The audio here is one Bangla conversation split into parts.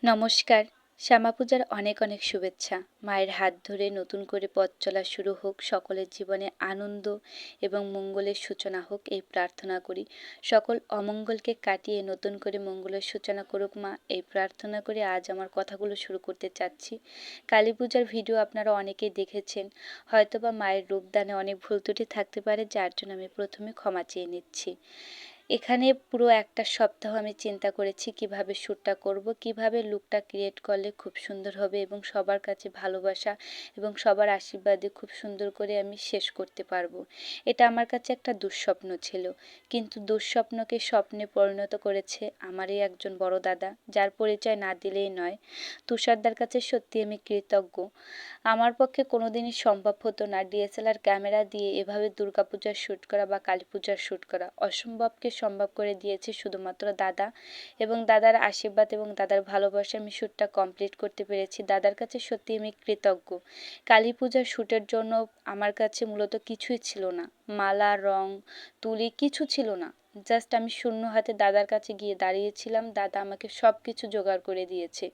নমস্কার। শ্যামা পূজার অনেক অনেক শুভেচ্ছা। মায়ের হাত ধরে নতুন করে পথ চলা শুরু হোক, সকলের জীবনে আনন্দ এবং মঙ্গলের সূচনা হোক এই প্রার্থনা করি। সকল অমঙ্গলকে কাটিয়ে নতুন করে মঙ্গলের সূচনা করুক মা, এই প্রার্থনা করে আজ আমার কথাগুলো শুরু করতে চাচ্ছি। কালী পূজার ভিডিও আপনারা অনেকেই দেখেছেন, হয়তোবা মায়ের রূপদানে অনেক ভুল ত্রুটি থাকতে পারে, যার জন্য আমি প্রথমে ক্ষমা চেয়ে নিচ্ছি। এখানে পুরো একটা সপ্তাহ আমি চিন্তা করেছি কিভাবে শ্যুটটা করব, কিভাবে লুকটা ক্রিয়েট করলে খুব সুন্দর হবে এবং সবার কাছে ভালোবাসা এবং সবার আশীর্বাদে খুব সুন্দর করে আমি শেষ করতে পারবো। এটা আমার কাছে একটা দুঃস্বপ্ন ছিল, কিন্তু দুঃস্বপ্নকে স্বপ্নে পরিণত করেছে আমারই একজন বড় দাদা, যার পরিচয় না দিলেই নয়। তুষারদার কাছে সত্যি আমি কৃতজ্ঞ। আমার পক্ষে কোনোদিনই সম্ভব হতো না ডিএসএলআর ক্যামেরা দিয়ে এভাবে দুর্গাপূজার শ্যুট করা বা কালী পূজার শ্যুট করা। অসম্ভবকে সম্ভব করে দিয়েছে শুধুমাত্র দাদা, এবং দাদার আশীর্বাদ এবং দাদার ভালোবাসায় আমি শ্যুটটা কমপ্লিট করতে পেরেছি। দাদার কাছে সত্যি আমি কৃতজ্ঞ। কালী পূজার শ্যুটের জন্য আমার কাছে মূলত কিছুই ছিল না, মালা, রং, তুলি কিছু ছিল না। জাস্ট আমি শূন্য হাতে দাদার কাছে গিয়ে দাঁড়িয়েছিলাম, দাদা আমাকে সব কিছু জোগাড় করে দিয়েছে।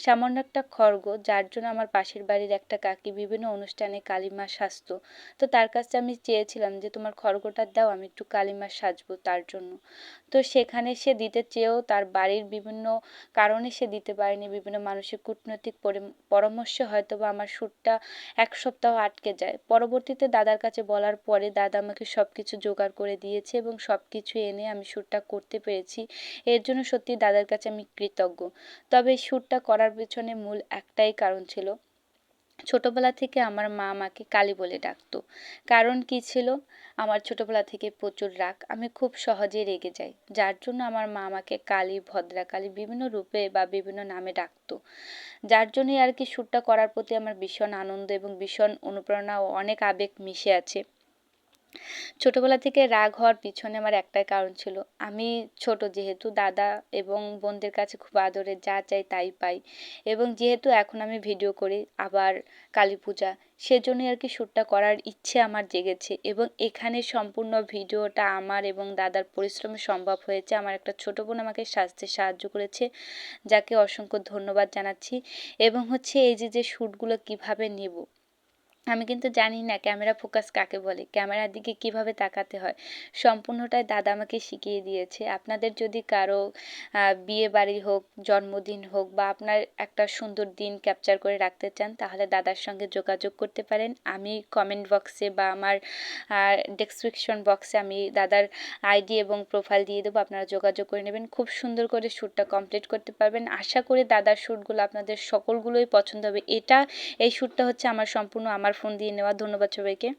সামান্য একটা খড়গ, যার জন্য আমার পাশের বাড়ির একটা কাকি বিভিন্ন অনুষ্ঠানে কালিমা সাজতো, তো তার কাছে আমি চেয়েছিলাম যে তোমার খড়গটা দাও, আমি একটু কালিমা সাজবো তার জন্য। তো সেখানে সে দিতে চেয়েও তার বাড়ির বিভিন্ন কারণে সে দিতে পারেনি, বিভিন্ন মানসিক কূটনৈতিক পরামর্শে হয়তো বা আমার শ্যুটটা এক সপ্তাহ আটকে যায়। পরবর্তীতে দাদার কাছে বলার পরে দাদা আমাকে সব কিছু জোগাড় করে দিয়েছে এবং সব কিছু এনে আমি শ্যুটটা করতে পেরেছি। এর জন্য সত্যি দাদার কাছে আমি কৃতজ্ঞ। তবে এই শ্যুটটা করার পেছনে মূল একটাই কারণ ছিল, ছোটবেলা থেকে আমার মা আমাকে কালী বলে ডাকতো। কারণ কি ছিল, আমার ছোটবেলা থেকে প্রচুর রাগ, আমি খুব সহজে রেগে যাই, যার জন্য আমার মা আমাকে কালী, ভদ্রাকালী বিভিন্ন রূপে বা বিভিন্ন নামে ডাকতো। যার জন্যই আর কি শ্যুটটা করার প্রতি আমার ভীষণ আনন্দ এবং ভীষণ অনুপ্রেরণা ও অনেক আবেগ মিশে আছে। ছোটবেলা থেকে রাগ হওয়ার পিছনে আমার একটাই কারণ ছিল, আমি ছোট যেহেতু, দাদা এবং বোনদের কাছে খুব আদরে, যা চাই তাই পাই, এবং যেহেতু এখন আমি ভিডিও করি আবার কালী পূজা, সেজন্যই আর কি শ্যুটটা করার ইচ্ছে আমার জেগেছে। এবং এখানে সম্পূর্ণ ভিডিওটা আমার এবং দাদার পরিশ্রমে সম্ভব হয়েছে। আমার একটা ছোট বোন আমাকে সাজতে সাহায্য করেছে, যাকে অসংখ্য ধন্যবাদ জানাচ্ছি। এবং হচ্ছে এই যে শ্যুটগুলো কিভাবে নেব, আমি কিন্তু জানি না ক্যামেরা ফোকাস কাকে বলে, ক্যামেরার দিকে কিভাবে তাকাতে হয়, সম্পূর্ণটাই দাদা আমাকে শিখিয়ে দিয়েছে। আপনাদের যদি কারো বিয়ে বাড়ি হোক, জন্মদিন হোক, বা আপনার একটা সুন্দর দিন ক্যাপচার করে রাখতে চান, তাহলে দাদার সঙ্গে যোগাযোগ করতে পারেন। আমি কমেন্ট বক্সে বা আমার ডেসক্রিপশন বক্সে আমি দাদার আইডি এবং প্রোফাইল দিয়ে দেবো, আপনারা যোগাযোগ করে নেবেন, খুব সুন্দর করে শ্যুটটা কমপ্লিট করতে পারবেন। আশা করি দাদার শ্যুটগুলো আপনাদের সকলগুলোই পছন্দ হবে। এই শ্যুটটা হচ্ছে আমার সম্পূর্ণ আমার ফোন দিয়ে নেওয়া। ধন্যবাদ সবাইকে।